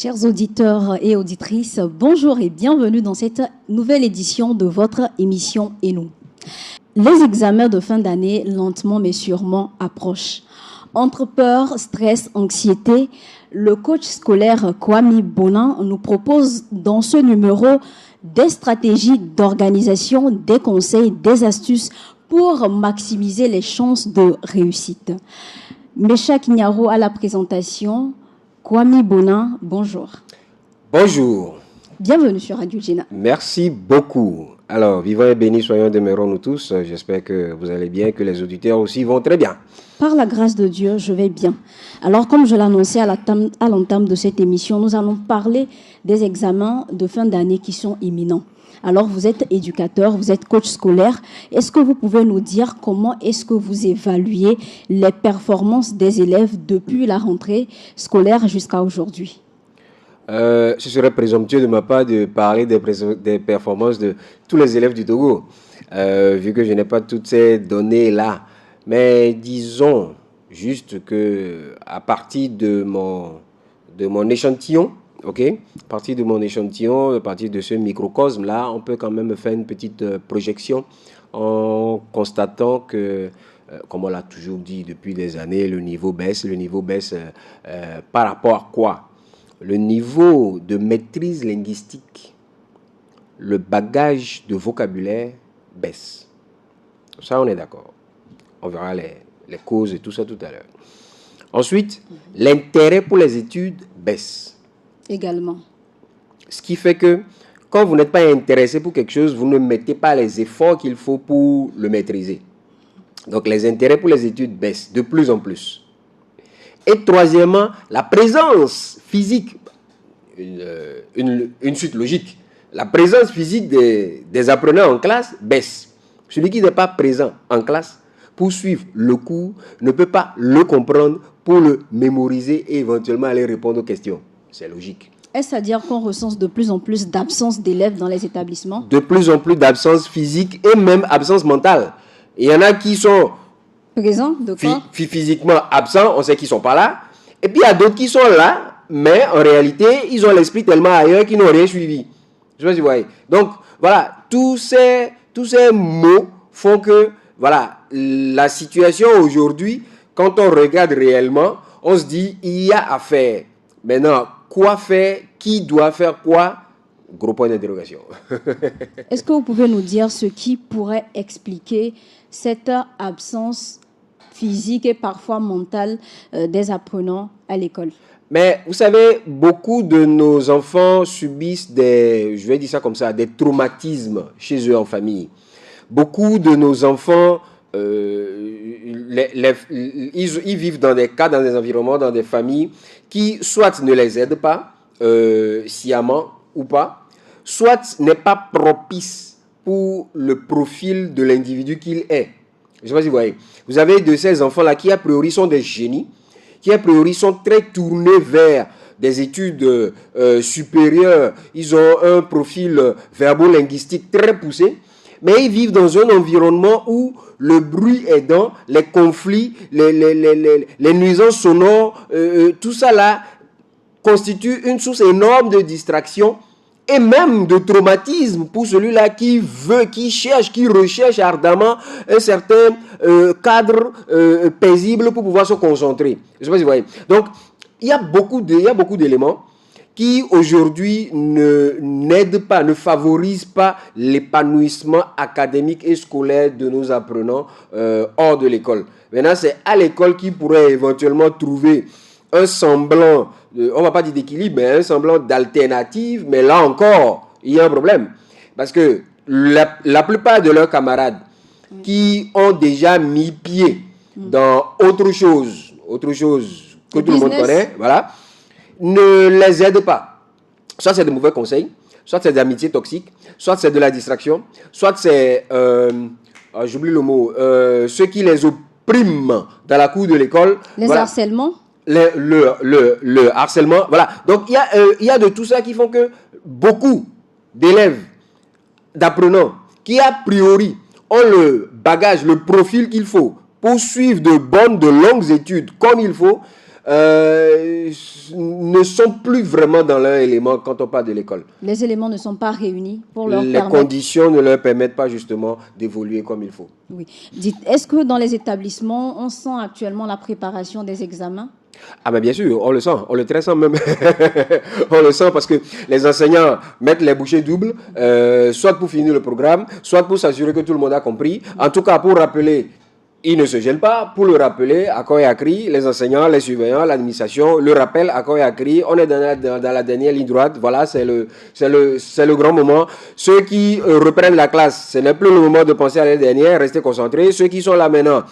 Chers auditeurs et auditrices, bonjour et bienvenue dans cette nouvelle édition de votre émission Et nous. Les examens de fin d'année, lentement mais sûrement, approchent. Entre peur, stress, anxiété, le coach scolaire Kwame Bonan nous propose dans ce numéro des stratégies d'organisation, des conseils, des astuces pour maximiser les chances de réussite. Mécha Kinyaro à la présentation. Kwame Bonan, bonjour. Bonjour. Bienvenue sur Radio Gina. Merci beaucoup. Alors, vivants et bénis soyons, demeurons-nous tous. J'espère que vous allez bien, que les auditeurs aussi vont très bien. Par la grâce de Dieu, je vais bien. Alors, comme je l'annonçais à l'entame de cette émission, nous allons parler des examens de fin d'année qui sont imminents. Alors, vous êtes éducateur, vous êtes coach scolaire. Est-ce que vous pouvez nous dire comment est-ce que vous évaluez les performances des élèves depuis la rentrée scolaire jusqu'à aujourd'hui? Ce serait présomptueux de ma part de parler des performances de tous les élèves du Togo, vu que je n'ai pas toutes ces données-là. Mais disons juste que à partir de mon échantillon, à partir de mon échantillon, à partir de ce microcosme-là, on peut quand même faire une petite projection en constatant que, comme on l'a toujours dit depuis des années, le niveau baisse. Le niveau baisse par rapport à quoi? Le niveau de maîtrise linguistique, le bagage de vocabulaire baisse. Ça, on est d'accord. On verra les causes et tout ça tout à l'heure. Ensuite, l'intérêt pour les études baisse. Également. Ce qui fait que quand vous n'êtes pas intéressé pour quelque chose, vous ne mettez pas les efforts qu'il faut pour le maîtriser. Donc les intérêts pour les études baissent de plus en plus. Et troisièmement, la présence physique, une suite logique, la présence physique des apprenants en classe baisse. Celui qui n'est pas présent en classe pour suivre le cours ne peut pas le comprendre pour le mémoriser et éventuellement aller répondre aux questions. C'est logique. Est-ce à dire qu'on recense de plus en plus d'absence d'élèves dans les établissements? De plus en plus d'absence physique et même absence mentale. Il y en a qui sont présents, de quoi? Physiquement absents, on sait qu'ils ne sont pas là. Et puis il y a d'autres qui sont là, mais en réalité, ils ont l'esprit tellement ailleurs qu'ils n'ont rien suivi. Je ne sais pas si vous voyez. Donc, voilà, tous ces mots font que, voilà, la situation aujourd'hui, quand on regarde réellement, on se dit, il y a à faire. Maintenant, quoi faire? Qui doit faire quoi? Gros point d'interrogation. Est-ce que vous pouvez nous dire ce qui pourrait expliquer cette absence physique et parfois mentale des apprenants à l'école? Mais vous savez, beaucoup de nos enfants subissent des traumatismes chez eux en famille. Beaucoup de nos enfants, ils vivent dans des environnements, dans des familles qui soit ne les aident pas sciemment ou pas, soit n'est pas propice pour le profil de l'individu qu'il est. Je ne sais pas si vous voyez. Vous avez de ces enfants-là qui a priori sont des génies, qui a priori sont très tournés vers des études supérieures. Ils ont un profil verbo-linguistique très poussé, mais ils vivent dans un environnement où le bruit aidant, les conflits, les nuisances sonores, tout ça là constitue une source énorme de distraction et même de traumatisme pour celui-là qui recherche ardemment un certain cadre paisible pour pouvoir se concentrer. Je ne sais pas si vous voyez. Donc, il y a beaucoup d'éléments qui aujourd'hui n'aident pas, ne favorisent pas l'épanouissement académique et scolaire de nos apprenants hors de l'école. Maintenant, c'est à l'école qu'ils pourraient éventuellement trouver un semblant, on ne va pas dire d'équilibre, mais un semblant d'alternative. Mais là encore, il y a un problème. Parce que la plupart de leurs camarades qui ont déjà mis pied dans autre chose que tout le monde connaît, voilà, ne les aident pas. Soit c'est de mauvais conseils, soit c'est d'amitié toxique, soit c'est de la distraction, soit c'est, j'oublie le mot, ceux qui les oppriment dans la cour de l'école. Les harcèlements. Le harcèlement, voilà. Donc, il y a de tout ça qui font que beaucoup d'élèves, d'apprenants, qui a priori ont le bagage, le profil qu'il faut pour suivre de longues études comme il faut, ne sont plus vraiment dans leur élément quand on parle de l'école. Les éléments ne sont pas réunis pour leur Les permettre... conditions ne leur permettent pas justement d'évoluer comme il faut. Oui. Est-ce que dans les établissements, on sent actuellement la préparation des examens? Ah ben bien sûr, on le sent, on le très sent même. On le sent parce que les enseignants mettent les bouchées doubles, soit pour finir le programme, soit pour s'assurer que tout le monde a compris. En tout cas, pour rappeler, ils ne se gênent pas pour le rappeler à corps et à cri. Les enseignants, les surveillants, l'administration le rappellent à corps et à cri. On est dans la dernière ligne droite. Voilà, c'est le grand moment. Ceux qui reprennent la classe, ce n'est plus le moment de penser à la dernière, restez concentrés. Ceux qui sont là maintenant,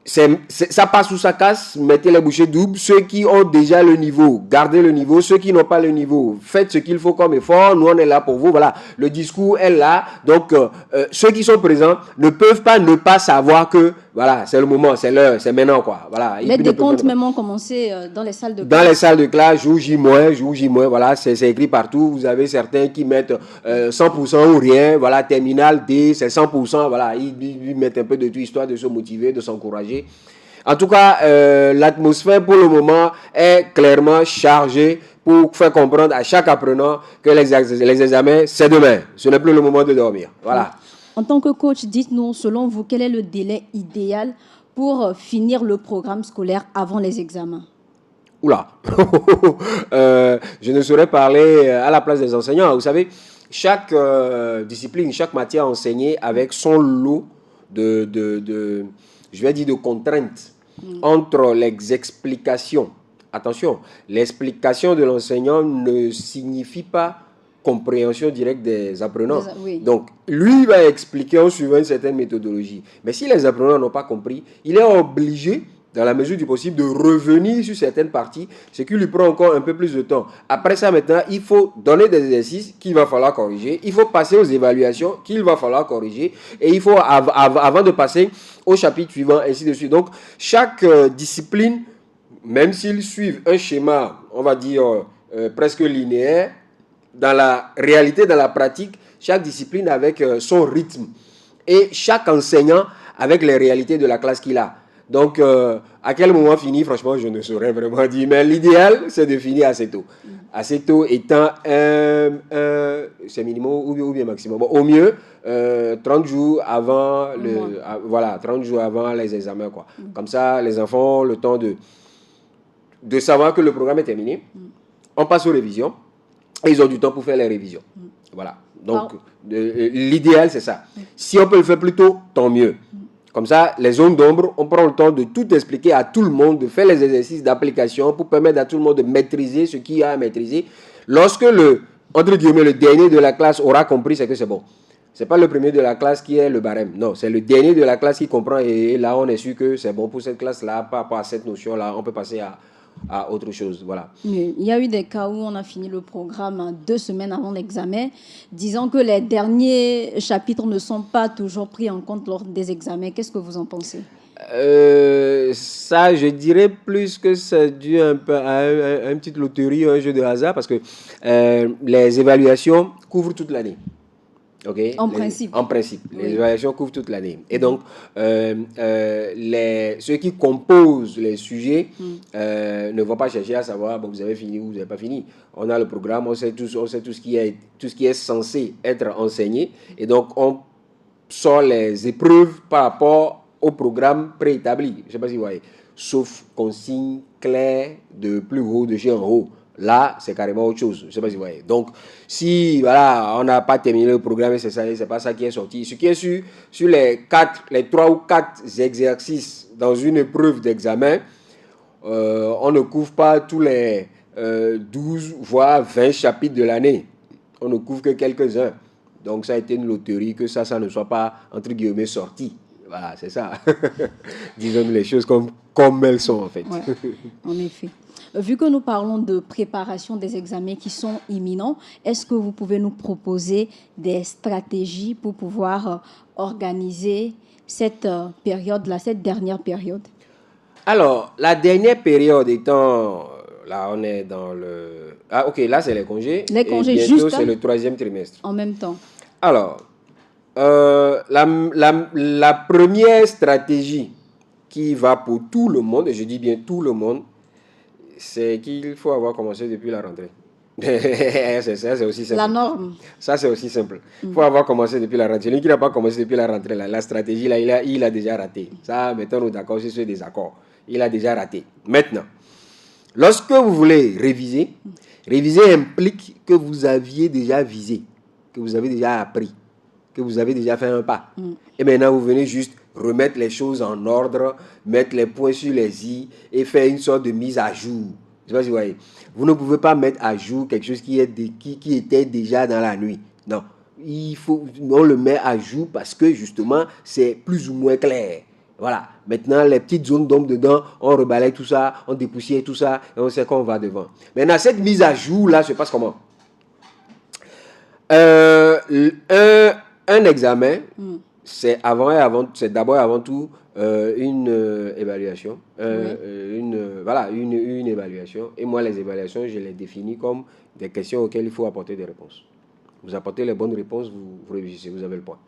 ça passe ou ça casse, mettez les bouchées doubles. Ceux qui ont déjà le niveau, gardez le niveau. Ceux qui n'ont pas le niveau, faites ce qu'il faut comme effort. Nous, on est là pour vous. Voilà, le discours est là. Donc, ceux qui sont présents ne peuvent pas ne pas savoir que, voilà, c'est le moment, c'est l'heure, c'est maintenant, quoi. Voilà. Les décomptes même ont commencé dans les salles de classe. Dans les salles de classe, jour J-, voilà, c'est écrit partout. Vous avez certains qui mettent 100% ou rien. Voilà, terminal D, c'est 100%. Voilà, ils mettent un peu de tout, histoire de se motiver, de s'encourager. En tout cas, l'atmosphère pour le moment est clairement chargée pour faire comprendre à chaque apprenant que les examens, c'est demain. Ce n'est plus le moment de dormir. Voilà. En tant que coach, dites-nous, selon vous, quel est le délai idéal pour finir le programme scolaire avant les examens? Oula, je ne saurais parler à la place des enseignants. Vous savez, chaque discipline, chaque matière enseignée avec son lot de contraintes entre les explications. Attention, l'explication de l'enseignant ne signifie pas compréhension directe des apprenants. Oui. Donc, lui va expliquer en suivant une certaine méthodologie. Mais si les apprenants n'ont pas compris, il est obligé, dans la mesure du possible, de revenir sur certaines parties, ce qui lui prend encore un peu plus de temps. Après ça, maintenant, il faut donner des exercices qu'il va falloir corriger. Il faut passer aux évaluations qu'il va falloir corriger. Et il faut, avant de passer au chapitre suivant, ainsi de suite. Donc, chaque discipline, même s'ils suivent un schéma, on va dire, presque linéaire, dans la réalité, dans la pratique, chaque discipline avec son rythme. Et chaque enseignant avec les réalités de la classe qu'il a. Donc, à quel moment finir, franchement, je ne saurais vraiment dire. Mais l'idéal, c'est de finir assez tôt. Assez tôt étant c'est minimum ou bien maximum. Bon, au mieux, 30 jours avant, 30 jours avant les examens, quoi. Comme ça, les enfants ont le temps de savoir que le programme est terminé. On passe aux révisions. Et ils ont du temps pour faire les révisions. Voilà. Donc, l'idéal, c'est ça. Si on peut le faire plus tôt, tant mieux. Comme ça, les zones d'ombre, on prend le temps de tout expliquer à tout le monde, de faire les exercices d'application pour permettre à tout le monde de maîtriser ce qu'il y a à maîtriser. Lorsque entre guillemets, le dernier de la classe aura compris, c'est que c'est bon. Ce n'est pas le premier de la classe qui est le barème. Non, c'est le dernier de la classe qui comprend. Et là, on est sûr que c'est bon pour cette classe-là, par rapport à cette notion-là. On peut passer à autre chose, voilà. Il y a eu des cas où on a fini le programme 2 semaines avant l'examen, disant que les derniers chapitres ne sont pas toujours pris en compte lors des examens. Qu'est-ce que vous en pensez? Ça, je dirais plus que c'est dû un peu à une petite loterie, un jeu de hasard, parce que les évaluations couvrent toute l'année. Okay. En principe. Les évaluations couvrent toute l'année. Et donc, ceux qui composent les sujets ne vont pas chercher à savoir, bon, vous avez fini ou vous n'avez pas fini. On a le programme, on sait tout ce qui est censé être enseigné. Et donc, on sort les épreuves par rapport au programme préétabli. Je ne sais pas si vous voyez. Sauf consigne claire de plus haut, de chez en haut. Là, c'est carrément autre chose. Je ne sais pas si vous voyez. Donc, si voilà, on n'a pas terminé le programme, c'est pas ça qui est sorti. Ce qui est sur les 3 ou 4 exercices dans une épreuve d'examen, on ne couvre pas tous les 12 voire 20 chapitres de l'année. On ne couvre que quelques-uns. Donc, ça a été une loterie que ça ne soit pas, entre guillemets, sorti. Voilà, c'est ça. Disons les choses comme elles sont, en fait. Ouais, en effet. Vu que nous parlons de préparation des examens qui sont imminents, est-ce que vous pouvez nous proposer des stratégies pour pouvoir organiser cette période-là, cette dernière période? Alors, la dernière période étant... Là, on est dans le... Ah, ok, là, c'est les congés. Les congés, et bientôt, juste... c'est le 3e trimestre. En même temps. Alors, la première stratégie qui va pour tout le monde, et je dis bien tout le monde, c'est qu'il faut avoir commencé depuis la rentrée. C'est ça, c'est aussi simple. La norme. Ça, c'est aussi simple. Il faut avoir commencé depuis la rentrée. Celui qui n'a pas commencé depuis la rentrée, là, la stratégie, là, il a déjà raté. Ça, mettons-nous d'accord sur ce désaccord. Il a déjà raté. Maintenant, lorsque vous voulez réviser, réviser implique que vous aviez déjà visé, que vous avez déjà appris, que vous avez déjà fait un pas. Et maintenant, vous venez juste remettre les choses en ordre, mettre les points sur les i et faire une sorte de mise à jour. Je sais pas si vous voyez. Vous ne pouvez pas mettre à jour quelque chose qui était déjà dans la nuit. Non. On le met à jour parce que justement, c'est plus ou moins clair. Voilà. Maintenant, les petites zones d'ombre dedans, on rebalaye tout ça, on dépoussière tout ça et on sait qu'on va devant. Maintenant, cette mise à jour-là se passe comment? Un examen, c'est d'abord et avant tout une évaluation. Une évaluation. Et moi, les évaluations, je les définis comme des questions auxquelles il faut apporter des réponses. Vous apportez les bonnes réponses, vous réussissez, vous avez le point.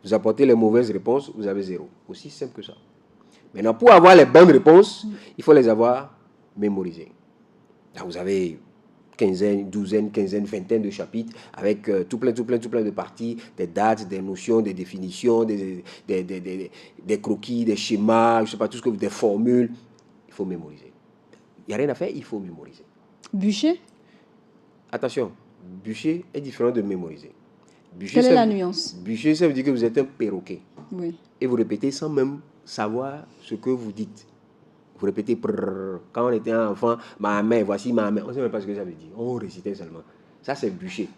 Vous apportez les mauvaises réponses, vous avez 0. Aussi simple que ça. Maintenant, pour avoir les bonnes réponses, il faut les avoir mémorisées. Là, vous avez douzaine, quinzaine, vingtaine de chapitres avec tout plein de parties, des dates, des notions, des définitions, des croquis, des schémas, je ne sais pas, des formules. Il faut mémoriser. Il n'y a rien à faire, il faut mémoriser. Bûcher? Attention, bûcher est différent de mémoriser. Quelle est la nuance? Bûcher, ça veut dire que vous êtes un perroquet. Oui. Et vous répétez sans même savoir ce que vous dites. Vous répétez, quand on était enfant, ma mère, voici ma mère. On ne sait même pas ce que ça veut dire. On récitait seulement. Ça, c'est bûcher.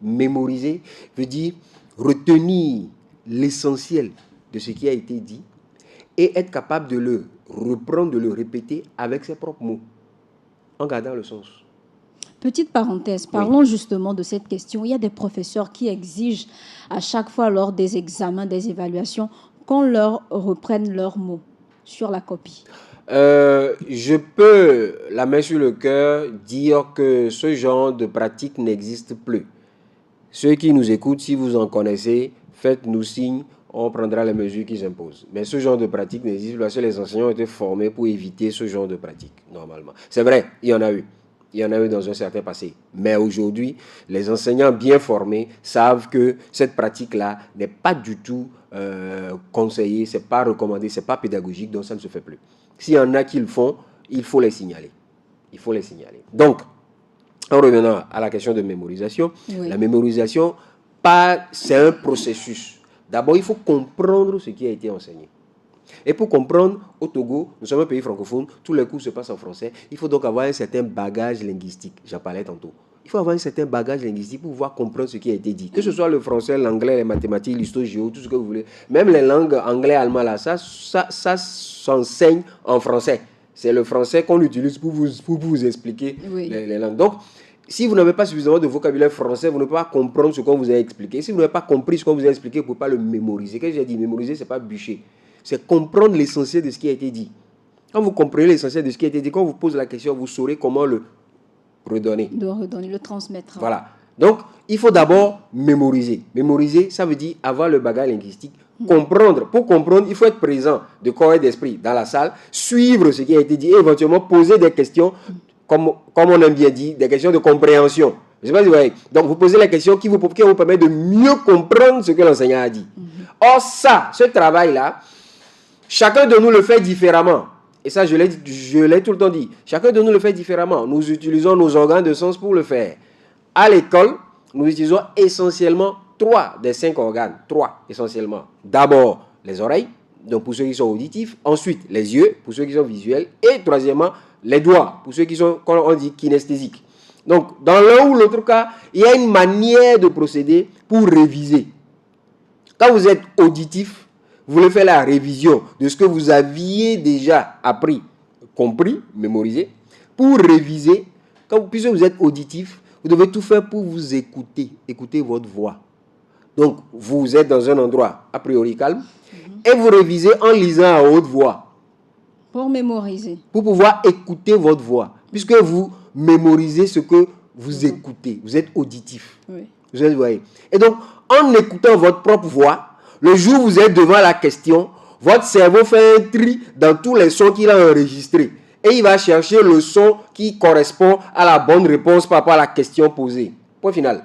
Mémoriser veut dire retenir l'essentiel de ce qui a été dit et être capable de le reprendre, de le répéter avec ses propres mots, en gardant le sens. Petite parenthèse, parlons justement de cette question. Il y a des professeurs qui exigent à chaque fois lors des examens, des évaluations, qu'on leur reprenne leurs mots sur la copie. Je peux, la main sur le cœur, dire que ce genre de pratique n'existe plus. Ceux qui nous écoutent, si vous en connaissez, faites-nous signe, on prendra les mesures qui s'imposent. Mais ce genre de pratique n'existe plus parce que les enseignants ont été formés pour éviter ce genre de pratique, normalement. C'est vrai, il y en a eu. Il y en a eu dans un certain passé. Mais aujourd'hui, les enseignants bien formés savent que cette pratique-là n'est pas du tout conseillée, ce n'est pas recommandé, ce n'est pas pédagogique, donc ça ne se fait plus. S'il y en a qui le font, il faut les signaler. Il faut les signaler. Donc, en revenant à la question de mémorisation, la mémorisation, c'est un processus. D'abord, il faut comprendre ce qui a été enseigné. Et pour comprendre, au Togo, nous sommes un pays francophone, tous les cours se passent en français. Il faut donc avoir un certain bagage linguistique. J'en parlais tantôt. Il faut avoir un certain bagage linguistique pour pouvoir comprendre ce qui a été dit. Que ce soit le français, l'anglais, les mathématiques, l'histoire, géo, tout ce que vous voulez. Même les langues anglais, allemand, là, ça s'enseigne en français. C'est le français qu'on utilise pour vous expliquer les langues. Donc, si vous n'avez pas suffisamment de vocabulaire français, vous ne pouvez pas comprendre ce qu'on vous a expliqué. Si vous n'avez pas compris ce qu'on vous a expliqué, vous ne pouvez pas le mémoriser. Qu'est-ce que j'ai dit? Mémoriser, ce n'est pas bûcher. C'est comprendre l'essentiel de ce qui a été dit. Quand vous comprenez l'essentiel de ce qui a été dit, quand on vous pose la question, vous saurez comment le redonner. Le transmettre. Voilà. Donc, il faut d'abord mémoriser. Mémoriser, ça veut dire avoir le bagage linguistique. Comprendre. Pour comprendre, il faut être présent de corps et d'esprit dans la salle, suivre ce qui a été dit et éventuellement poser des questions, comme on aime bien dire, des questions de compréhension. Je sais pas si vous voyez. Donc, vous posez les questions qui vous permettent de mieux comprendre ce que l'enseignant a dit. Or, ce travail-là, chacun de nous le fait différemment. Et ça, je l'ai tout le temps dit. Chacun de nous le fait différemment. Nous utilisons nos organes de sens pour le faire. À l'école, nous utilisons essentiellement 3 des 5 organes. 3 essentiellement. D'abord, les oreilles, donc pour ceux qui sont auditifs. Ensuite, les yeux, pour ceux qui sont visuels. Et troisièmement, les doigts, pour ceux qui sont, comme on dit, kinesthésiques. Donc, dans l'un ou l'autre cas, il y a une manière de procéder pour réviser. Quand vous êtes auditif, vous voulez faire la révision de ce que vous aviez déjà appris, compris, mémorisé. Pour réviser, puisque vous êtes auditif, vous devez tout faire pour vous écouter votre voix. Donc, vous êtes dans un endroit a priori calme et vous révisez en lisant à haute voix. Pour mémoriser. Pour pouvoir écouter votre voix. Puisque vous mémorisez ce que vous écoutez. Vous êtes auditif. Oui. Vous voyez. Et donc, en écoutant votre propre voix, le jour où vous êtes devant la question, Votre cerveau fait un tri dans tous les sons qu'il a enregistrés. Et il va chercher le son qui correspond à la bonne réponse par rapport à la question posée. Point final.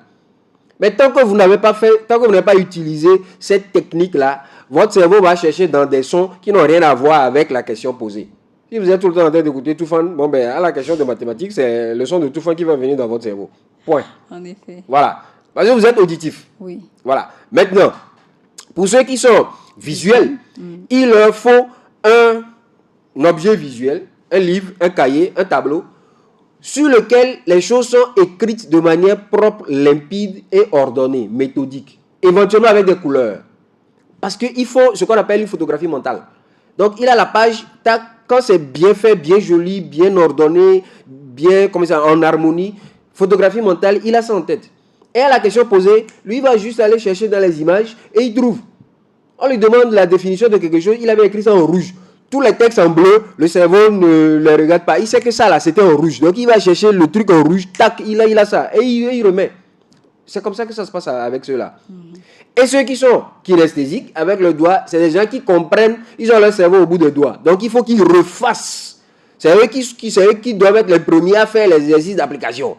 Mais tant que vous n'avez pas utilisé cette technique-là, votre cerveau va chercher dans des sons qui n'ont rien à voir avec la question posée. Si vous êtes tout le temps en train d'écouter Toufan, à la question de mathématiques, c'est le son de Toufan qui va venir dans votre cerveau. Point. En effet. Voilà. Parce que vous êtes auditif. Oui. Voilà. Maintenant, pour ceux qui sont visuels, il leur faut un objet visuel, un livre, un cahier, un tableau, sur lequel les choses sont écrites de manière propre, limpide et ordonnée, méthodique. Éventuellement avec des couleurs. Parce qu'il faut ce qu'on appelle une photographie mentale. Donc, il a la page, tac, quand c'est bien fait, bien joli, bien ordonné, bien en harmonie, photographie mentale, il a ça en tête. Et à la question posée, lui, il va juste aller chercher dans les images et il trouve. On lui demande la définition de quelque chose, il avait écrit ça en rouge. Tous les textes en bleu, le cerveau ne les regarde pas. Il sait que ça là, c'était en rouge. Donc il va chercher le truc en rouge, tac, il a ça. Et il remet. C'est comme ça que ça se passe avec ceux-là. Et ceux qui sont kinesthésiques, avec le doigt, c'est des gens qui comprennent, ils ont leur cerveau au bout des doigts. Donc il faut qu'ils refassent. C'est eux qui doivent être les premiers à faire les exercices d'application.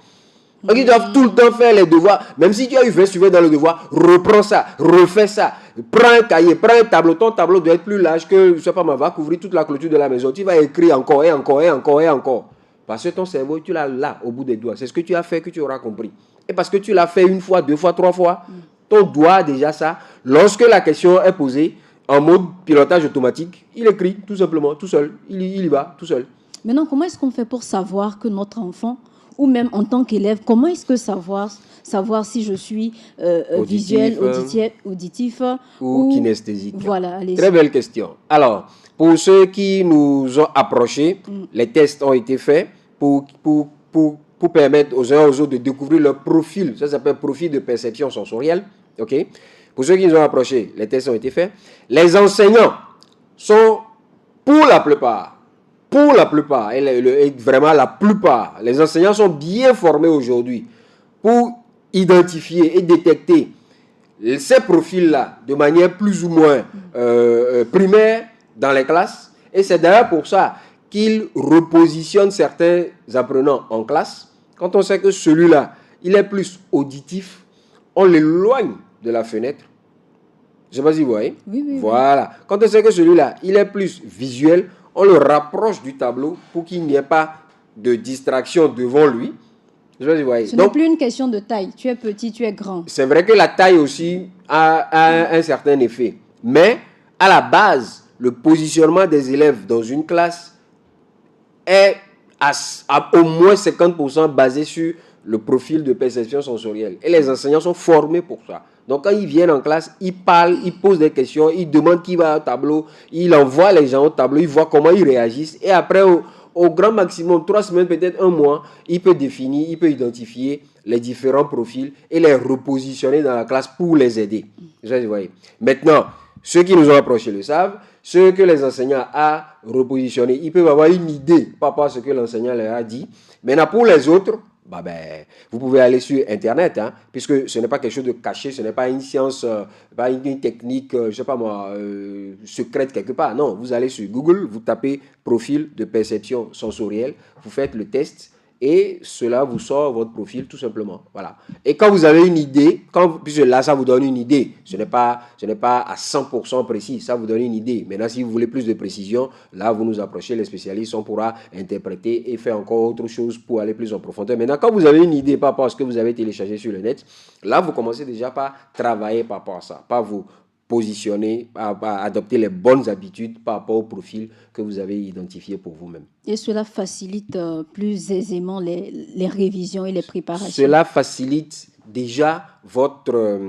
Donc ils doivent tout le temps faire les devoirs. Même si tu as eu 20 suivre dans le devoir, reprends ça, refais ça. Prends un cahier, prends un tableau. Ton tableau doit être plus large que, je sais pas, va couvrir toute la clôture de la maison. Tu vas écrire encore et encore et encore et encore. Parce que ton cerveau, tu l'as là, au bout des doigts. C'est ce que tu as fait que tu auras compris. Et parce que tu l'as fait une fois, deux fois, trois fois, ton doigt a déjà ça. Lorsque la question est posée, en mode pilotage automatique, il écrit tout simplement, tout seul. Il y va, tout seul. Maintenant, comment est-ce qu'on fait pour savoir que notre enfant, ou même en tant qu'élève, comment est-ce que savoir si je suis visuel, auditif ou kinesthésique? Voilà, allez-y. Très belle question. Alors, pour ceux qui nous ont approchés, les tests ont été faits pour permettre aux uns et aux autres de découvrir leur profil. Ça s'appelle profil de perception sensorielle. Okay? Pour ceux qui nous ont approchés, les tests ont été faits. Les enseignants sont, pour la plupart, et vraiment la plupart, les enseignants sont bien formés aujourd'hui pour identifier et détecter ces profils-là de manière plus ou moins primaire dans les classes. Et c'est d'ailleurs pour ça qu'ils repositionnent certains apprenants en classe. Quand on sait que celui-là, il est plus auditif, on l'éloigne de la fenêtre. Je ne sais pas si vous voyez. Oui. Voilà. Quand on sait que celui-là, il est plus visuel, on le rapproche du tableau pour qu'il n'y ait pas de distraction devant lui. Je sais pas si vous voyez. Ce n'est plus une question de taille. Tu es petit, tu es grand. C'est vrai que la taille aussi a un certain effet. Mais à la base, le positionnement des élèves dans une classe est à au moins 50% basé sur le profil de perception sensorielle. Et les enseignants sont formés pour ça. Donc quand ils viennent en classe, ils parlent, ils posent des questions, ils demandent qui va au tableau, ils envoient les gens au tableau, ils voient comment ils réagissent. Et après, au grand maximum, 3 semaines, peut-être un mois, il peut définir, il peut identifier les différents profils et les repositionner dans la classe pour les aider. Vous voyez. Maintenant, ceux qui nous ont approchés le savent, ceux que les enseignants ont repositionnés, ils peuvent avoir une idée par rapport à ce que l'enseignant leur a dit. Maintenant, pour les autres, vous pouvez aller sur Internet, puisque ce n'est pas quelque chose de caché, ce n'est pas une science, pas une technique, je ne sais pas moi, secrète quelque part. Non, vous allez sur Google, vous tapez profil de perception sensorielle, vous faites le test et cela vous sort votre profil tout simplement. Voilà. Et quand vous avez une idée, puisque là ça vous donne une idée, ce n'est pas à 100% précis, ça vous donne une idée. Maintenant, si vous voulez plus de précision, là vous nous approchez, les spécialistes, on pourra interpréter et faire encore autre chose pour aller plus en profondeur. Maintenant, quand vous avez une idée par rapport à ce que vous avez téléchargé sur le net, là vous commencez déjà par travailler par rapport à ça, par vous positionner, à adopter les bonnes habitudes par rapport au profil que vous avez identifié pour vous-même. Et cela facilite plus aisément les révisions et les préparations. Cela facilite déjà votre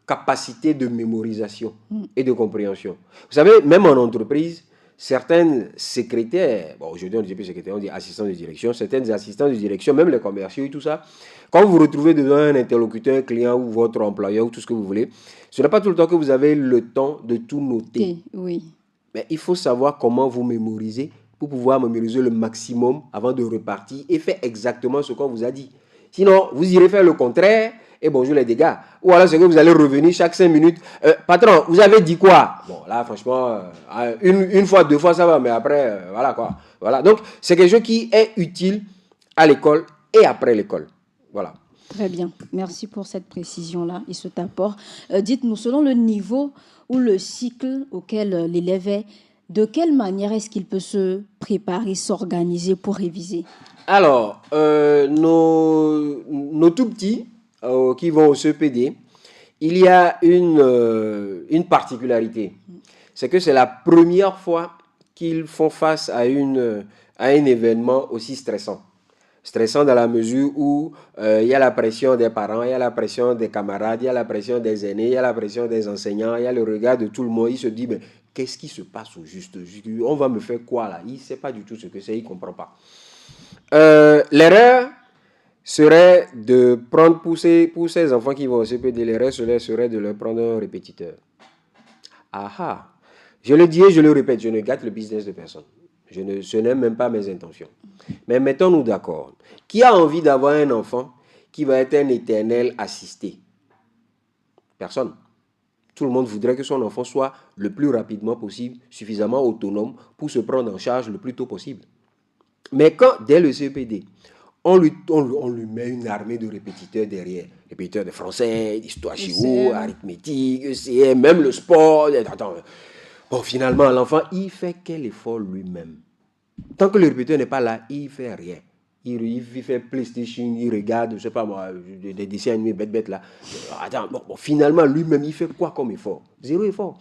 capacité de mémorisation et de compréhension. Vous savez, même en entreprise, certaines secrétaires, aujourd'hui on ne dit plus secrétaire, on dit assistants de direction, certaines assistants de direction, même les commerciaux et tout ça, quand vous vous retrouvez devant un interlocuteur, un client ou votre employeur ou tout ce que vous voulez, ce n'est pas tout le temps que vous avez le temps de tout noter. Oui. Mais il faut savoir comment vous mémorisez pour pouvoir mémoriser le maximum avant de repartir et faire exactement ce qu'on vous a dit. Sinon, vous irez faire le contraire et bonjour les dégâts. Ou alors c'est que vous allez revenir chaque 5 minutes. Patron, vous avez dit quoi? Bon, là, franchement, une fois, 2 fois, ça va, mais après, voilà quoi. Voilà. Donc, c'est quelque chose qui est utile à l'école et après l'école. Voilà. Très bien. Merci pour cette précision-là et cet apport. Dites-nous, selon le niveau ou le cycle auquel l'élève est, de quelle manière est-ce qu'il peut se préparer, s'organiser pour réviser? Alors, nos tout petits qui vont au CEPD, il y a une particularité. C'est que c'est la première fois qu'ils font face à un événement aussi stressant. Stressant dans la mesure où il y a la pression des parents, il y a la pression des camarades, il y a la pression des aînés, il y a la pression des enseignants, il y a le regard de tout le monde. Il se dit, mais qu'est-ce qui se passe au juste? On va me faire quoi là? Il ne sait pas du tout ce que c'est, il ne comprend pas. L'erreur serait de prendre pour ces enfants qui vont au CPD, l'erreur serait de leur prendre un répétiteur. Ah, je le dis et je le répète, je ne gâte le business de personne. Ce n'est même pas mes intentions. Mais mettons-nous d'accord. Qui a envie d'avoir un enfant qui va être un éternel assisté? Personne. Tout le monde voudrait que son enfant soit le plus rapidement possible, suffisamment autonome pour se prendre en charge le plus tôt possible. Mais quand, dès le CPD, on lui met une armée de répétiteurs derrière, répétiteurs de français, d'histoire géo, arithmétique, ECM, même le sport. Bon, finalement, l'enfant, il fait quel effort lui-même? Tant que le répétiteur n'est pas là, il ne fait rien. Il fait PlayStation, il regarde, je ne sais pas moi, des dessins animés bêtes là. Finalement, lui-même, il fait quoi comme effort? Zéro effort.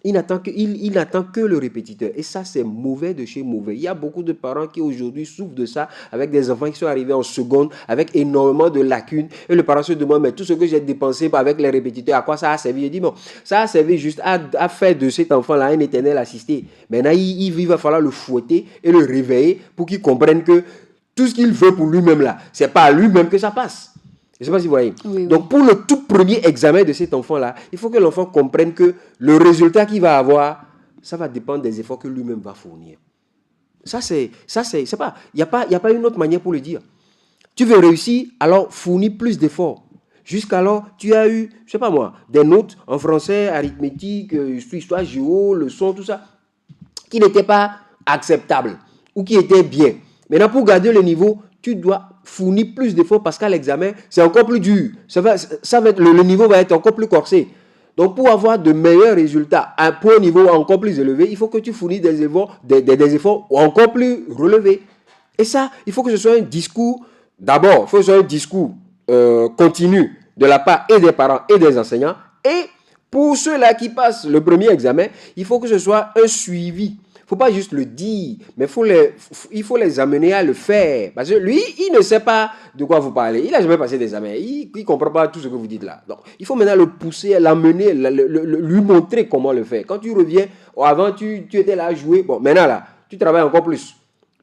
Il n'attend que le répétiteur. Et ça, c'est mauvais de chez mauvais. Il y a beaucoup de parents qui aujourd'hui souffrent de ça, avec des enfants qui sont arrivés en seconde, avec énormément de lacunes. Et le parent se demande, mais tout ce que j'ai dépensé avec les répétiteurs, à quoi ça a servi? Il dit, bon, ça a servi juste à faire de cet enfant-là un éternel assisté. Maintenant, il va falloir le fouetter et le réveiller pour qu'il comprenne que tout ce qu'il veut pour lui-même là, c'est pas à lui-même que ça passe. Je ne sais pas si vous voyez. Oui. Donc, pour le tout premier examen de cet enfant-là, il faut que l'enfant comprenne que le résultat qu'il va avoir, ça va dépendre des efforts que lui-même va fournir. C'est pas, il n'y a pas une autre manière pour le dire. Tu veux réussir, alors fournis plus d'efforts. Jusqu'alors, tu as eu, je ne sais pas moi, des notes en français, arithmétique, histoire, géo, leçon, tout ça, qui n'étaient pas acceptables ou qui étaient bien. Maintenant, pour garder le niveau, tu dois fournir plus d'efforts parce qu'à l'examen, c'est encore plus dur. Le niveau va être encore plus corsé. Donc, pour avoir de meilleurs résultats, pour un niveau encore plus élevé, il faut que tu fournisses des efforts encore plus relevés. Et ça, il faut que ce soit un discours, d'abord, il faut que ce soit un discours continu de la part et des parents et des enseignants. Et pour ceux-là qui passent le premier examen, il faut que ce soit un suivi. Il ne faut pas juste le dire, mais il faut les amener à le faire. Parce que lui, il ne sait pas de quoi vous parlez. Il n'a jamais passé d'examen. Il ne comprend pas tout ce que vous dites là. Donc, il faut maintenant le pousser, l'amener, lui montrer comment le faire. Quand tu reviens, avant, tu étais là à jouer. Bon, maintenant, là, tu travailles encore plus.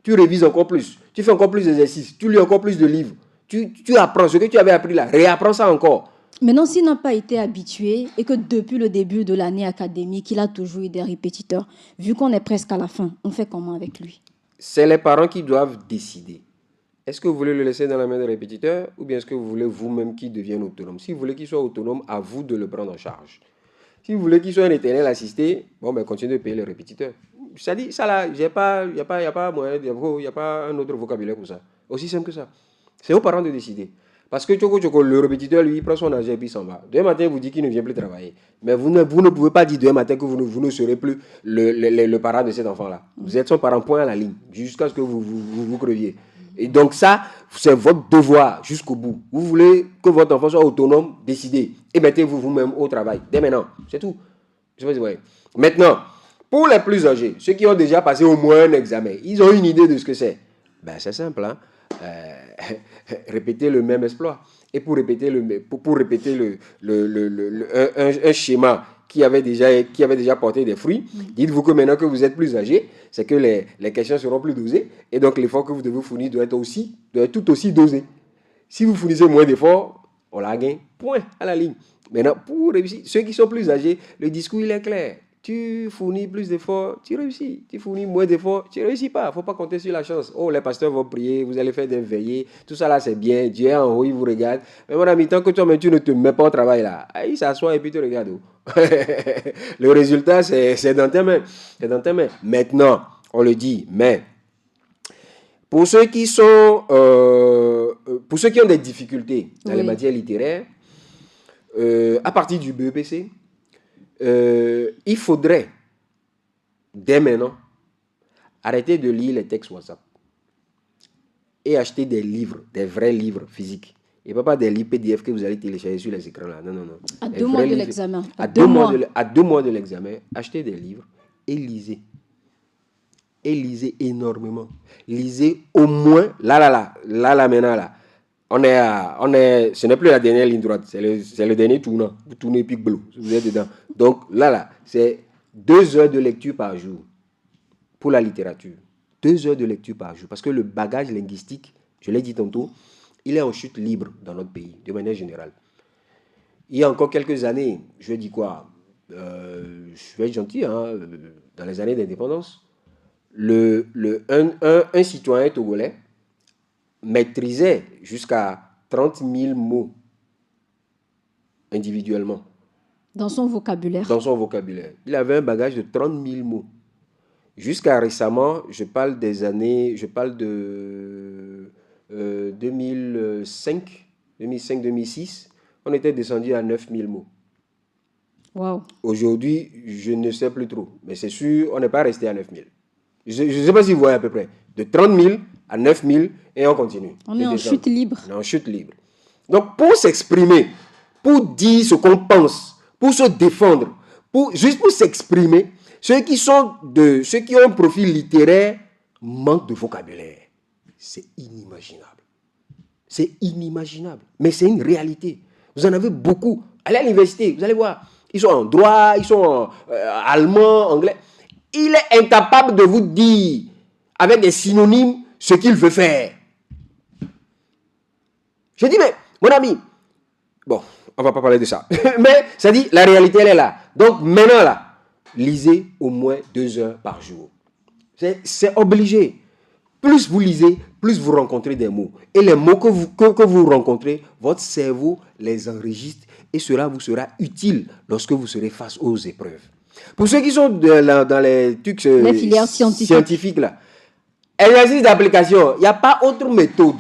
Tu révises encore plus. Tu fais encore plus d'exercices. Tu lis encore plus de livres. Tu apprends ce que tu avais appris là. Réapprends ça encore. Maintenant, s'il n'a pas été habitué et que depuis le début de l'année académique, il a toujours eu des répétiteurs, vu qu'on est presque à la fin, on fait comment avec lui? C'est les parents qui doivent décider. Est-ce que vous voulez le laisser dans la main des répétiteurs ou bien est-ce que vous voulez vous-même qu'il devienne autonome? Si vous voulez qu'il soit autonome, à vous de le prendre en charge. Si vous voulez qu'il soit un éternel assisté, bon, ben continuez de payer le répétiteur. Ça dit, ça là, il n'y a pas un autre vocabulaire pour ça. Aussi simple que ça. C'est aux parents de décider. Parce que le répétiteur, lui, il prend son argent et puis il s'en va. Demain matin, vous dit qu'il ne vient plus travailler. Mais vous ne pouvez pas dire demain matin que vous ne serez plus le parent de cet enfant-là. Vous êtes son parent, point à la ligne, jusqu'à ce que vous creviez. Et donc ça, c'est votre devoir jusqu'au bout. Vous voulez que votre enfant soit autonome, décidez. Et mettez-vous vous-même au travail. Dès maintenant, c'est tout. Je sais pas si vous voyez. Maintenant, pour les plus âgés, ceux qui ont déjà passé au moins un examen, ils ont une idée de ce que c'est. Ben, c'est simple, hein. Répéter le même exploit. Et pour répéter un schéma qui avait déjà porté des fruits, dites-vous que maintenant que vous êtes plus âgé, c'est que les questions seront plus dosées et donc l'effort que vous devez fournir doit être tout aussi dosé. Si vous fournissez moins d'efforts, on la gagne. Point à la ligne. Maintenant, pour réussir, ceux qui sont plus âgés, le discours il est clair. Tu fournis plus d'efforts, tu réussis. Tu fournis moins d'efforts, tu ne réussis pas. Il ne faut pas compter sur la chance. Oh, les pasteurs vont prier, vous allez faire des veillées. Tout ça là, c'est bien. Dieu est en haut, il vous regarde. Mais mon ami, tant que toi-même, tu ne te mets pas au travail là, il s'assoit et puis tu regardes. Le résultat, c'est dans tes mains. C'est dans tes mains. Maintenant, on le dit, mais pour ceux qui ont des difficultés dans les matières littéraires, à partir du BEPC, il faudrait, dès maintenant, arrêter de lire les textes WhatsApp et acheter des livres, des vrais livres physiques. Et pas des livres PDF que vous allez télécharger sur les écrans là. Non, non, non. À 2 mois de l'examen. À 2 mois de l'examen, achetez des livres et lisez. Et lisez énormément. Lisez au moins, là, maintenant, là. Ce n'est plus la dernière ligne droite, c'est le dernier tournant. Vous tournez et puis bleu, vous êtes dedans. Donc là, c'est 2 heures de lecture par jour pour la littérature. 2 heures de lecture par jour. Parce que le bagage linguistique, je l'ai dit tantôt, il est en chute libre dans notre pays, de manière générale. Il y a encore quelques années, je dis quoi, je vais être gentil, dans les années d'indépendance, un citoyen togolais maîtrisait jusqu'à 30 000 mots individuellement. Dans son vocabulaire. Dans son vocabulaire. Il avait un bagage de 30 000 mots. Jusqu'à récemment, je parle de 2005-2006, on était descendu à 9 000 mots. Wow. Aujourd'hui, je ne sais plus trop, mais c'est sûr, on n'est pas resté à 9 000. Je ne sais pas si vous voyez à peu près. De 30 000 à 9 000 et on continue. On est en chute libre. On est en chute libre. Donc, pour s'exprimer, pour dire ce qu'on pense, pour se défendre, juste pour s'exprimer, ceux qui ont un profil littéraire manquent de vocabulaire. C'est inimaginable. C'est inimaginable. Mais c'est une réalité. Vous en avez beaucoup. Allez à l'université, vous allez voir. Ils sont en droit, ils sont en allemand, anglais. Il est incapable de vous dire, avec des synonymes, ce qu'il veut faire. Je dis, mais, mon ami, bon, on ne va pas parler de ça. Mais, ça dit, la réalité, elle est là. Donc, maintenant, là, lisez au moins 2 heures par jour. C'est obligé. Plus vous lisez, plus vous rencontrez des mots. Et les mots que vous rencontrez, votre cerveau les enregistre et cela vous sera utile lorsque vous serez face aux épreuves. Pour ceux qui sont dans les trucs les filières scientifiques là, exercice d'application, il n'y a pas autre méthode.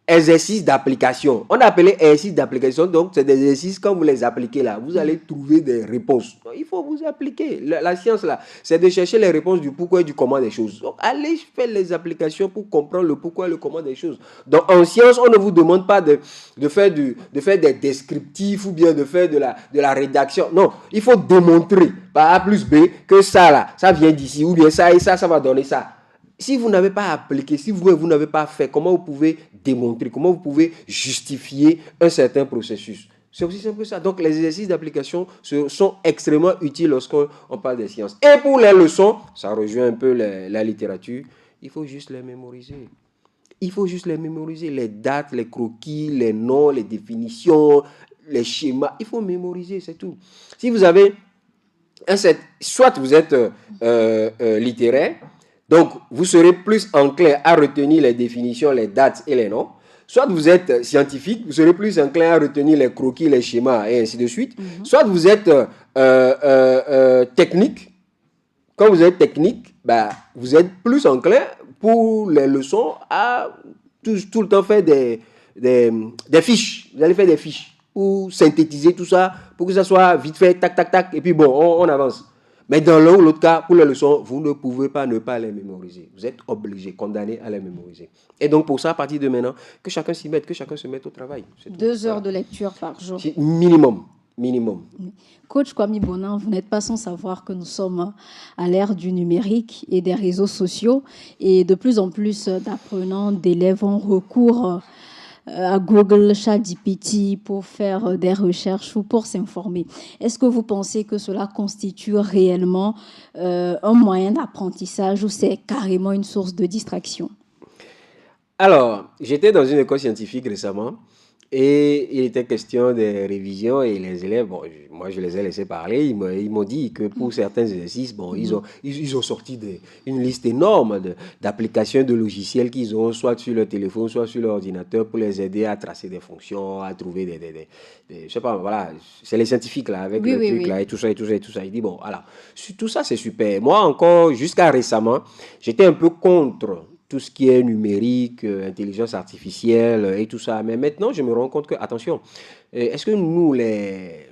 Exercice d'application. On a appelé exercice d'application, donc c'est des exercices, quand vous les appliquez là, vous allez trouver des réponses. Donc, il faut vous appliquer. La science là, c'est de chercher les réponses du pourquoi et du comment des choses. Donc allez faire les applications pour comprendre le pourquoi et le comment des choses. Donc en science, on ne vous demande pas de faire des descriptifs ou bien de faire de la rédaction. Non, il faut démontrer par A plus B que ça là, ça vient d'ici, ou bien ça et ça va donner ça. Si vous n'avez pas appliqué, si vous n'avez pas fait, comment vous pouvez démontrer, comment vous pouvez justifier un certain processus? C'est aussi simple que ça. Donc, les exercices d'application sont extrêmement utiles lorsqu'on parle des sciences. Et pour les leçons, ça rejoint un peu la littérature, il faut juste les mémoriser. Il faut juste les mémoriser. Les dates, les croquis, les noms, les définitions, les schémas. Il faut mémoriser, c'est tout. Si vous avez soit vous êtes littéraire, donc, vous serez plus enclin à retenir les définitions, les dates et les noms. Soit vous êtes scientifique, vous serez plus enclin à retenir les croquis, les schémas et ainsi de suite. Soit vous êtes technique. Quand vous êtes technique, vous êtes plus enclin pour les leçons à tout le temps faire des fiches. Vous allez faire des fiches pour synthétiser tout ça, pour que ça soit vite fait, tac, tac, tac, et puis bon, on avance. Mais dans l'un ou l'autre cas, pour les leçons, vous ne pouvez pas ne pas les mémoriser. Vous êtes obligé, condamné à les mémoriser. Et donc, pour ça, à partir de maintenant, que chacun s'y mette, que chacun se mette au travail. 2 heures de lecture par jour. Minimum. Coach Kwame Bonan, vous n'êtes pas sans savoir que nous sommes à l'ère du numérique et des réseaux sociaux. Et de plus en plus d'apprenants, d'élèves ont recours à Google, ChatGPT pour faire des recherches ou pour s'informer. Est-ce que vous pensez que cela constitue réellement un moyen d'apprentissage ou c'est carrément une source de distraction? Alors, j'étais dans une école scientifique récemment Et il était question des révisions et les élèves, bon, moi je les ai laissés parler, ils m'ont dit que pour certains exercices, bon, ils ont sorti une liste énorme d'applications de logiciels qu'ils ont, soit sur leur téléphone, soit sur leur ordinateur, pour les aider à tracer des fonctions, à trouver je sais pas, voilà, c'est les scientifiques là, avec Oui, le oui, truc oui. là, et tout ça, et tout ça, et tout ça. Il dit, bon, voilà, tout ça c'est super. Moi encore, jusqu'à récemment, j'étais un peu contre tout ce qui est numérique, intelligence artificielle et tout ça. Mais maintenant, je me rends compte que, attention, est-ce que nous, les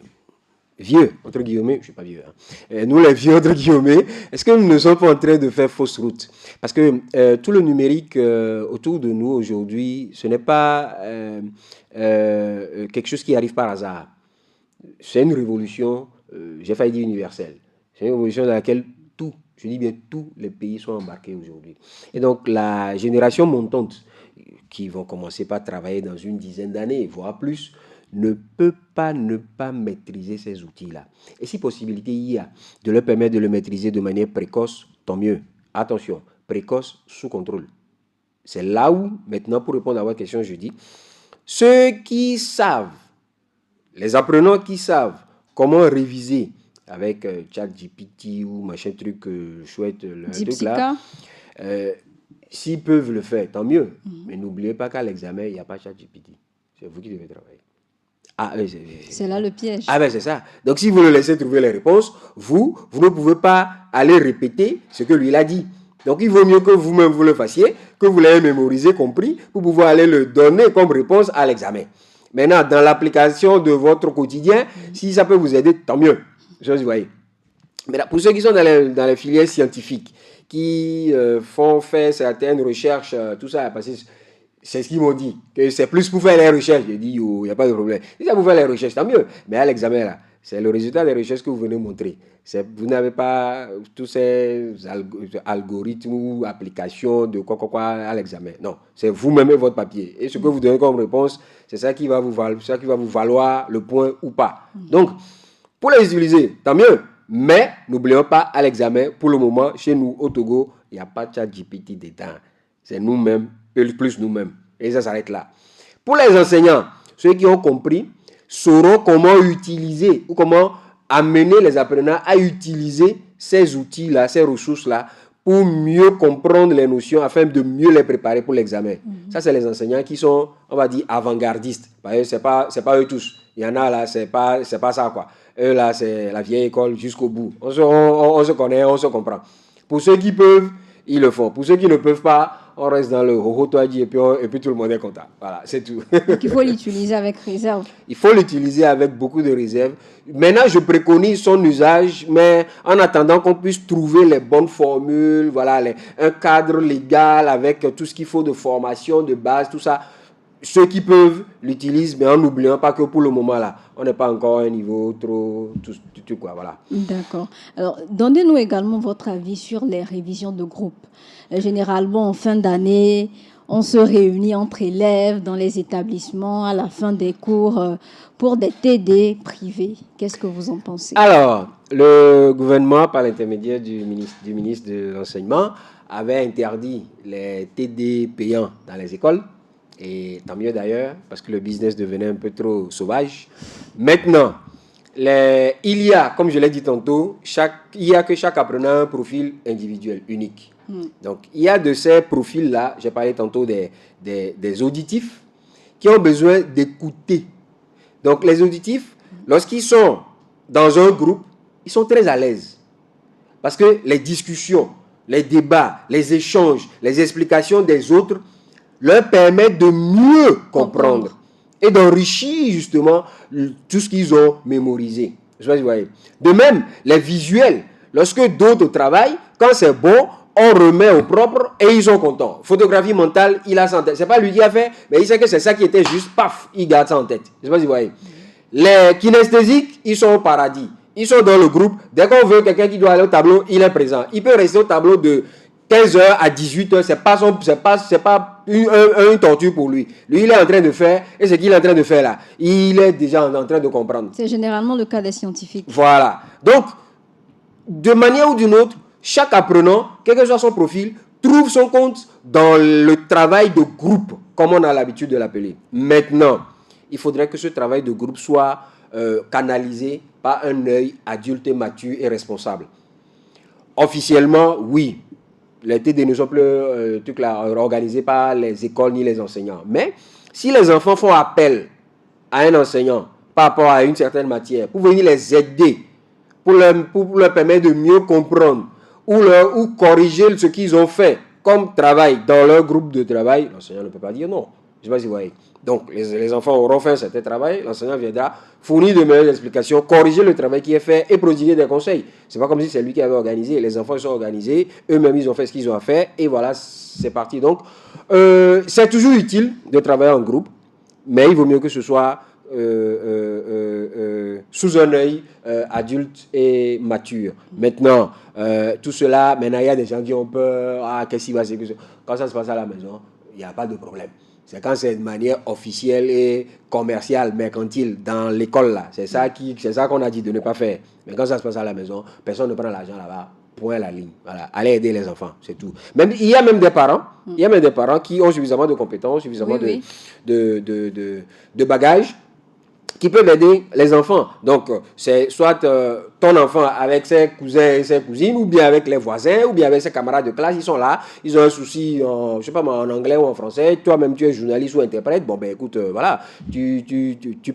vieux, entre guillemets, je ne suis pas vieux, hein, nous, les vieux, entre guillemets, est-ce que nous ne sommes pas en train de faire fausse route? Parce que tout le numérique autour de nous aujourd'hui, ce n'est pas quelque chose qui arrive par hasard. C'est une révolution, j'ai failli dire universelle. C'est une révolution dans laquelle je dis bien tous les pays sont embarqués aujourd'hui. Et donc la génération montante, qui vont commencer par travailler dans une dizaine d'années, voire plus, ne peut pas ne pas maîtriser ces outils-là. Et si possibilité il y a de leur permettre de le maîtriser de manière précoce, tant mieux. Attention, précoce, sous contrôle. C'est là où, maintenant, pour répondre à votre question, je dis, ceux qui savent, les apprenants qui savent comment réviser avec ChatGPT ou machin truc chouette, le truc là, s'ils peuvent le faire, tant mieux. Mais n'oubliez pas qu'à l'examen, il n'y a pas ChatGPT. C'est vous qui devez travailler. Ah, C'est là le piège. Ah ben c'est ça. Donc si vous le laissez trouver les réponses, vous ne pouvez pas aller répéter ce que lui il a dit. Donc il vaut mieux que vous-même vous le fassiez, que vous l'ayez mémorisé, compris, pour pouvoir aller le donner comme réponse à l'examen. Maintenant, dans l'application de votre quotidien, si ça peut vous aider, tant mieux. Vous voyez. Maintenant, pour ceux qui sont dans les filières scientifiques, qui font faire certaines recherches, tout ça, parce que c'est ce qu'ils m'ont dit, que c'est plus pour faire les recherches. J'ai dit, il n'y a pas de problème. Si c'est pour faire les recherches, tant mieux. Mais à l'examen, là, c'est le résultat des recherches que vous venez montrer. Vous n'avez pas tous ces algorithmes ou applications de quoi à l'examen. Non, c'est vous-même et votre papier. Et ce que vous donnez comme réponse, c'est ça qui va vous valoir le point ou pas. Donc, pour les utiliser, tant mieux. Mais n'oublions pas, à l'examen, pour le moment, chez nous, au Togo, il n'y a pas de ChatGPT dedans. C'est nous-mêmes, plus nous-mêmes. Et ça s'arrête là. Pour les enseignants, ceux qui ont compris sauront comment utiliser ou comment amener les apprenants à utiliser ces outils-là, ces ressources-là, pour mieux comprendre les notions, afin de mieux les préparer pour l'examen. Ça, c'est les enseignants qui sont, on va dire, avant-gardistes. Ce n'est pas eux tous. Il y en a là, c'est pas ça, quoi. Eux, là, c'est la vieille école jusqu'au bout. On se connaît, on se comprend. Pour ceux qui peuvent, ils le font. Pour ceux qui ne peuvent pas, on reste dans le hohotoaji et puis tout le monde est content. Voilà, c'est tout. Donc, il faut l'utiliser avec réserve. Il faut l'utiliser avec beaucoup de réserve. Maintenant, je préconise son usage, mais en attendant qu'on puisse trouver les bonnes formules, voilà, un cadre légal avec tout ce qu'il faut de formation, de base, tout ça. Ceux qui peuvent l'utilisent, mais en n'oubliant pas que pour le moment là, on n'est pas encore à un niveau trop tout quoi, voilà. D'accord. Alors, donnez-nous également votre avis sur les révisions de groupe. Généralement, en fin d'année, on se réunit entre élèves dans les établissements à la fin des cours pour des TD privés. Qu'est-ce que vous en pensez? Alors, le gouvernement, par l'intermédiaire du ministre de l'Enseignement, avait interdit les TD payants dans les écoles. Et tant mieux d'ailleurs, parce que le business devenait un peu trop sauvage. Maintenant, il y a, comme je l'ai dit tantôt, chaque apprenant a un profil individuel, unique. Donc, il y a de ces profils-là, j'ai parlé tantôt des auditifs, qui ont besoin d'écouter. Donc, les auditifs, lorsqu'ils sont dans un groupe, ils sont très à l'aise. Parce que les discussions, les débats, les échanges, les explications des autres leur permettent de mieux comprendre et d'enrichir justement tout ce qu'ils ont mémorisé. Je sais pas si vous voyez. De même, les visuels, lorsque d'autres travaillent, quand c'est bon, on remet au propre et ils sont contents. Photographie mentale, il a ça en tête. C'est pas lui qui a fait, mais il sait que c'est ça qui était juste, paf, il garde ça en tête. Je sais pas si vous voyez. Les kinesthésiques, ils sont au paradis. Ils sont dans le groupe. Dès qu'on veut quelqu'un qui doit aller au tableau, il est présent. Il peut rester au tableau de 15h à 18h, c'est pas une torture pour lui. Lui, il est en train de faire, et ce qu'il est en train de faire là, il est déjà en train de comprendre. C'est généralement le cas des scientifiques. Voilà. Donc, de manière ou d'une autre, chaque apprenant, quel que soit son profil, trouve son compte dans le travail de groupe, comme on a l'habitude de l'appeler. Maintenant, il faudrait que ce travail de groupe soit canalisé par un œil adulte, mature et responsable. Officiellement, oui, les TD ne sont plus organisés par les écoles ni les enseignants. Mais si les enfants font appel à un enseignant par rapport à une certaine matière pour venir les aider, pour leur permettre de mieux comprendre ou corriger ce qu'ils ont fait comme travail dans leur groupe de travail, l'enseignant ne peut pas dire non. Je ne sais pas si vous voyez. Donc, les enfants auront fait un certain travail, l'enseignant viendra fournir de meilleures explications, corriger le travail qui est fait et prodiguer des conseils. Ce n'est pas comme si c'est lui qui avait organisé. Les enfants sont organisés, eux-mêmes, ils ont fait ce qu'ils ont à faire, et voilà, c'est parti. Donc, c'est toujours utile de travailler en groupe, mais il vaut mieux que ce soit sous un œil adulte et mature. Maintenant, tout cela, maintenant, il y a des gens qui ont peur. Ah, qu'est-ce qui va se passer? Quand ça se passe à la maison, il n'y a pas de problème. C'est quand c'est de manière officielle et commerciale, mercantile, dans l'école, là. C'est ça qu'on a dit de ne pas faire. Mais quand ça se passe à la maison, personne ne prend l'argent là-bas. Point la ligne. Voilà. Allez aider les enfants, c'est tout. Il y a même des parents qui ont suffisamment de compétences, suffisamment de bagages, qui peuvent aider les enfants. Donc, c'est soit ton enfant avec ses cousins et ses cousines, ou bien avec les voisins, ou bien avec ses camarades de classe, ils sont là, ils ont un souci, je sais pas moi, en anglais ou en français, toi-même tu es journaliste ou interprète, bon ben écoute, voilà, tu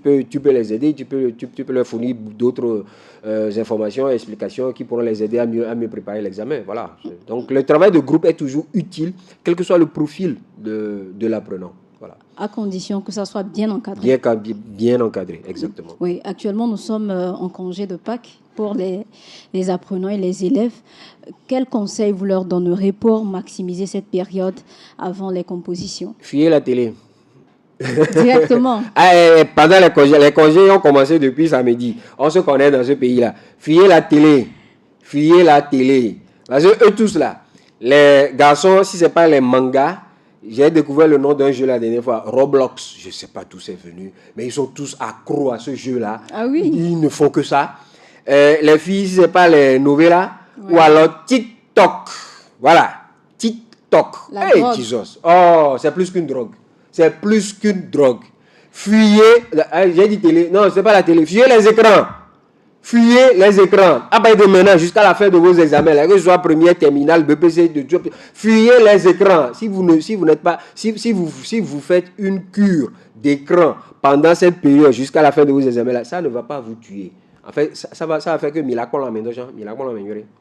peux les aider, tu peux leur fournir d'autres informations, explications qui pourront les aider à mieux préparer l'examen, voilà. Donc, le travail de groupe est toujours utile, quel que soit le profil de l'apprenant. Voilà. À condition que ça soit bien encadré. Bien encadré, exactement. Oui, actuellement, nous sommes en congé de Pâques pour les apprenants et les élèves. Quels conseils vous leur donnerez pour maximiser cette période avant les compositions? Fuyez la télé. Directement. Pendant les congés ont commencé depuis samedi. On se connaît dans ce pays-là. Fuyez la télé. Fuyez la télé. Parce que eux tous là, les garçons, si ce n'est pas les mangas, j'ai découvert le nom d'un jeu la dernière fois, Roblox. Je ne sais pas d'où c'est venu, mais ils sont tous accros à ce jeu-là. Ah oui. Ils ne font que ça. Les filles, si ce n'est pas les novellas, ouais. Ou alors TikTok. Voilà, TikTok. Hey, Jesus. Oh, c'est plus qu'une drogue. C'est plus qu'une drogue. Fuyez, j'ai dit télé, non, ce n'est pas la télé. Fuyez les écrans. Fuyez les écrans. À partir de maintenant, jusqu'à la fin de vos examens, là, que ce soit première, terminale, BPC, de job, fuyez les écrans. Si vous faites une cure d'écran pendant cette période, jusqu'à la fin de vos examens, là, ça ne va pas vous tuer. En fait, ça va faire que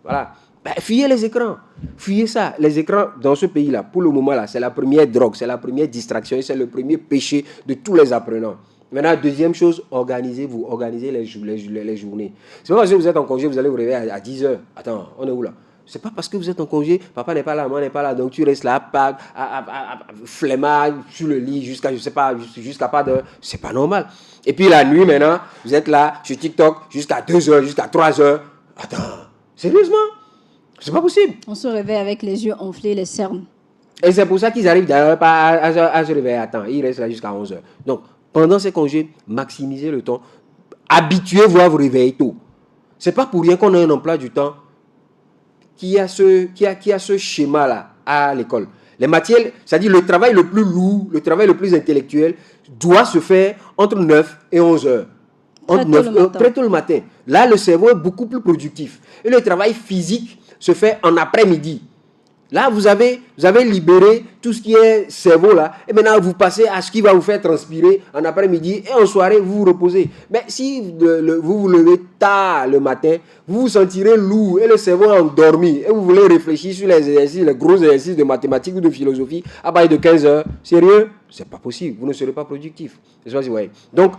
voilà. Ben, fuyez les écrans. Fuyez ça. Les écrans, dans ce pays-là, pour le moment, là, c'est la première drogue, c'est la première distraction et c'est le premier péché de tous les apprenants. Maintenant, deuxième chose, organisez-vous, organisez les journées. C'est pas parce que vous êtes en congé, vous allez vous réveiller à 10h. Attends, on est où là? C'est pas parce que vous êtes en congé, papa n'est pas là, maman n'est pas là, donc tu restes là, flemmard sur le lit jusqu'à, je sais pas, jusqu'à pas d'heure. C'est pas normal. Et puis la nuit maintenant, vous êtes là sur TikTok jusqu'à 2h, jusqu'à 3h. Attends, sérieusement? C'est pas possible. On se réveille avec les yeux enflés, les cernes. Et c'est pour ça qu'ils arrivent d'ailleurs pas à se réveiller à temps. Ils restent là jusqu'à 11h. Donc, pendant ces congés, maximisez le temps. Habituez-vous à vous réveiller tôt. Ce n'est pas pour rien qu'on a un emploi du temps qui a ce schéma-là à l'école. Les matières, c'est-à-dire le travail le plus lourd, le travail le plus intellectuel, doit se faire entre 9 et 11 heures. Très tôt le matin. Là, le cerveau est beaucoup plus productif. Et le travail physique se fait en après-midi. Là, vous avez libéré tout ce qui est cerveau là. Et maintenant, vous passez à ce qui va vous faire transpirer en après-midi. Et en soirée, vous vous reposez. Mais si vous vous levez tard le matin, vous vous sentirez lourd et le cerveau est endormi. Et vous voulez réfléchir sur les exercices, les gros exercices de mathématiques ou de philosophie à partir de 15 heures. Sérieux? C'est pas possible. Vous ne serez pas productif. Je sais pas si vous voyez. Donc,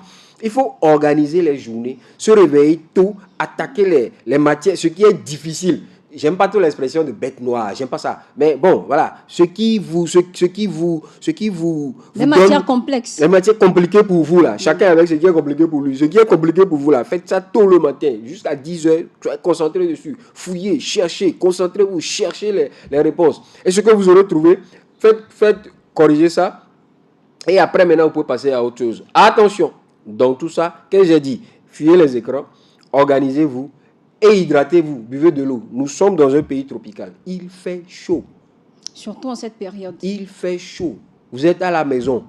il faut organiser les journées, se réveiller tôt, attaquer les matières, ce qui est difficile. J'aime pas trop l'expression de bête noire, j'aime pas ça. Mais bon, voilà, ce qui vous les matières complexes. Les matières compliquées pour vous là. Chacun avec ce qui est compliqué pour lui. Ce qui est compliqué pour vous là, faites ça tôt le matin, jusqu'à 10h, concentrez dessus. Fouillez, cherchez, concentrez-vous, cherchez les réponses. Et ce que vous aurez trouvé, faites corriger ça. Et après, maintenant, vous pouvez passer à autre chose. Attention, dans tout ça, qu'est-ce que j'ai dit? Fuyez les écrans, organisez-vous. Et hydratez-vous, buvez de l'eau. Nous sommes dans un pays tropical. Il fait chaud. Surtout en cette période. Il fait chaud. Vous êtes à la maison.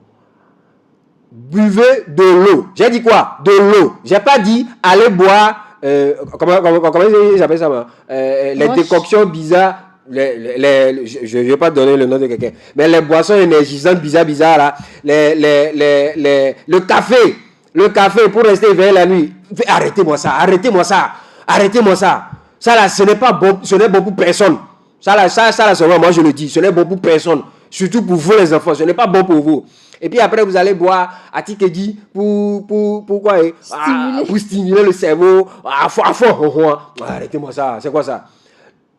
buvez de l'eau. J'ai dit quoi? De l'eau. J'ai pas dit allez boire, comment ils appellent ça, les décoctions bizarres. Je ne vais pas donner le nom de quelqu'un, mais les boissons énergisantes bizarres là, le café pour rester éveillé la nuit. Arrêtez-moi ça. Ça là, ce n'est pas bon, ce n'est bon pour personne. Ça là, seulement moi je le dis, ce n'est bon pour personne. Surtout pour vous les enfants, ce n'est pas bon pour vous. Et puis après vous allez boire à Tikedi pour quoi? Pour stimuler le cerveau. Arrêtez-moi ça, c'est quoi ça?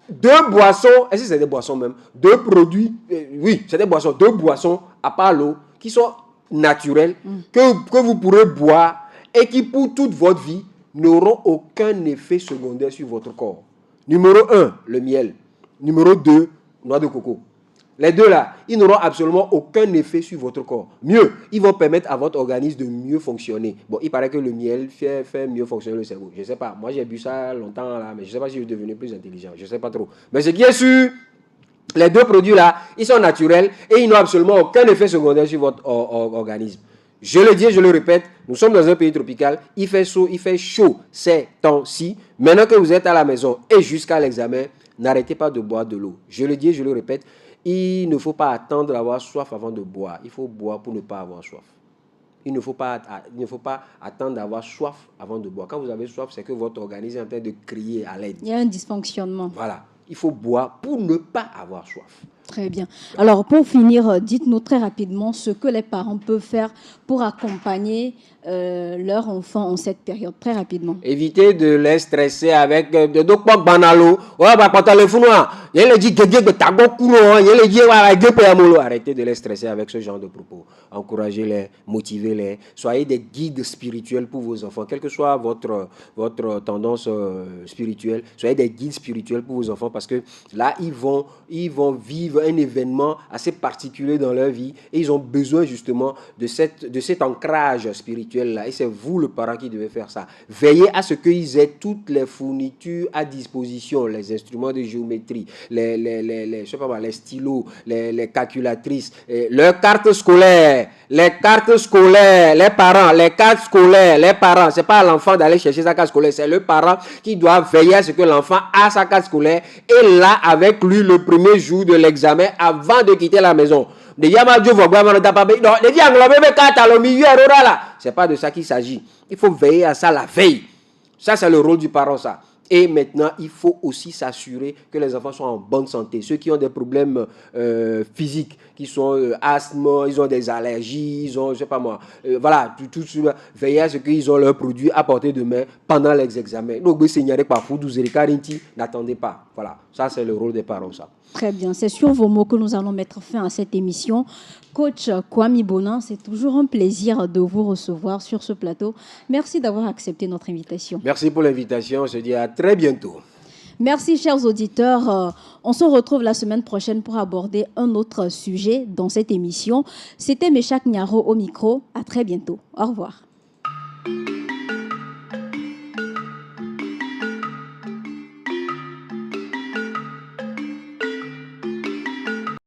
Deux boissons, est-ce que c'est des boissons même? Deux produits, oui, c'est des boissons, deux boissons à part l'eau qui sont naturelles, que vous pourrez boire et qui pour toute votre vie n'auront aucun effet secondaire sur votre corps. Numéro 1, le miel. Numéro 2, noix de coco. Les deux là, ils n'auront absolument aucun effet sur votre corps. Mieux, ils vont permettre à votre organisme de mieux fonctionner. Bon, il paraît que le miel fait mieux fonctionner le cerveau. Je ne sais pas. Moi, j'ai bu ça longtemps là, mais je ne sais pas si je suis devenu plus intelligent. Je ne sais pas trop. Mais ce qui est sûr, les deux produits là, ils sont naturels et ils n'ont absolument aucun effet secondaire sur votre organisme. Je le dis et je le répète, nous sommes dans un pays tropical, il fait chaud ces temps-ci. Maintenant que vous êtes à la maison et jusqu'à l'examen, n'arrêtez pas de boire de l'eau. Je le dis et je le répète, il ne faut pas attendre d'avoir soif avant de boire. Il faut boire pour ne pas avoir soif. Il ne faut pas attendre d'avoir soif avant de boire. Quand vous avez soif, c'est que votre organisme est en train de crier à l'aide. Il y a un dysfonctionnement. Voilà. Il faut boire pour ne pas avoir soif. Très bien. Alors, pour finir, dites-nous très rapidement ce que les parents peuvent faire pour accompagner leur enfant en cette période, très rapidement. Évitez de les stresser avec de quoi banalo. Arrêtez de les stresser avec ce genre de propos. Encouragez-les, motivez-les. Soyez des guides spirituels pour vos enfants. Quelle que soit votre tendance spirituelle, soyez des guides spirituels pour vos enfants parce que là, ils vont vivre un événement assez particulier dans leur vie et ils ont besoin justement de cet ancrage spirituel-là. Et c'est vous, le parent, qui devez faire ça. Veillez à ce qu'ils aient toutes les fournitures à disposition, les instruments de géométrie, les stylos, les calculatrices, leurs cartes scolaires, les cartes scolaires, les parents, les cartes scolaires, les parents. C'est pas à l'enfant d'aller chercher sa carte scolaire, c'est le parent qui doit veiller à ce que l'enfant a sa carte scolaire et là avec lui le premier jour de l'examen avant de quitter la maison. C'est pas de ça qu'il s'agit. Il faut veiller à ça la veille. Ça, c'est le rôle du parent, ça. Et maintenant, il faut aussi s'assurer que les enfants sont en bonne santé. Ceux qui ont des problèmes physiques, qui sont asthme, ils ont des allergies, ils ont, je sais pas moi, voilà, tout veiller à ce qu'ils ont leurs produits à portée de main pendant les examens. Donc, n'attendez pas. Voilà, ça c'est le rôle des parents, ça. Très bien, c'est sur vos mots que nous allons mettre fin à cette émission. Coach Kwame Bonin, c'est toujours un plaisir de vous recevoir sur ce plateau. Merci d'avoir accepté notre invitation. Merci pour l'invitation, on se dit à très bientôt. Merci, chers auditeurs. On se retrouve la semaine prochaine pour aborder un autre sujet dans cette émission. C'était Méchac Nyaro au micro. À très bientôt. Au revoir.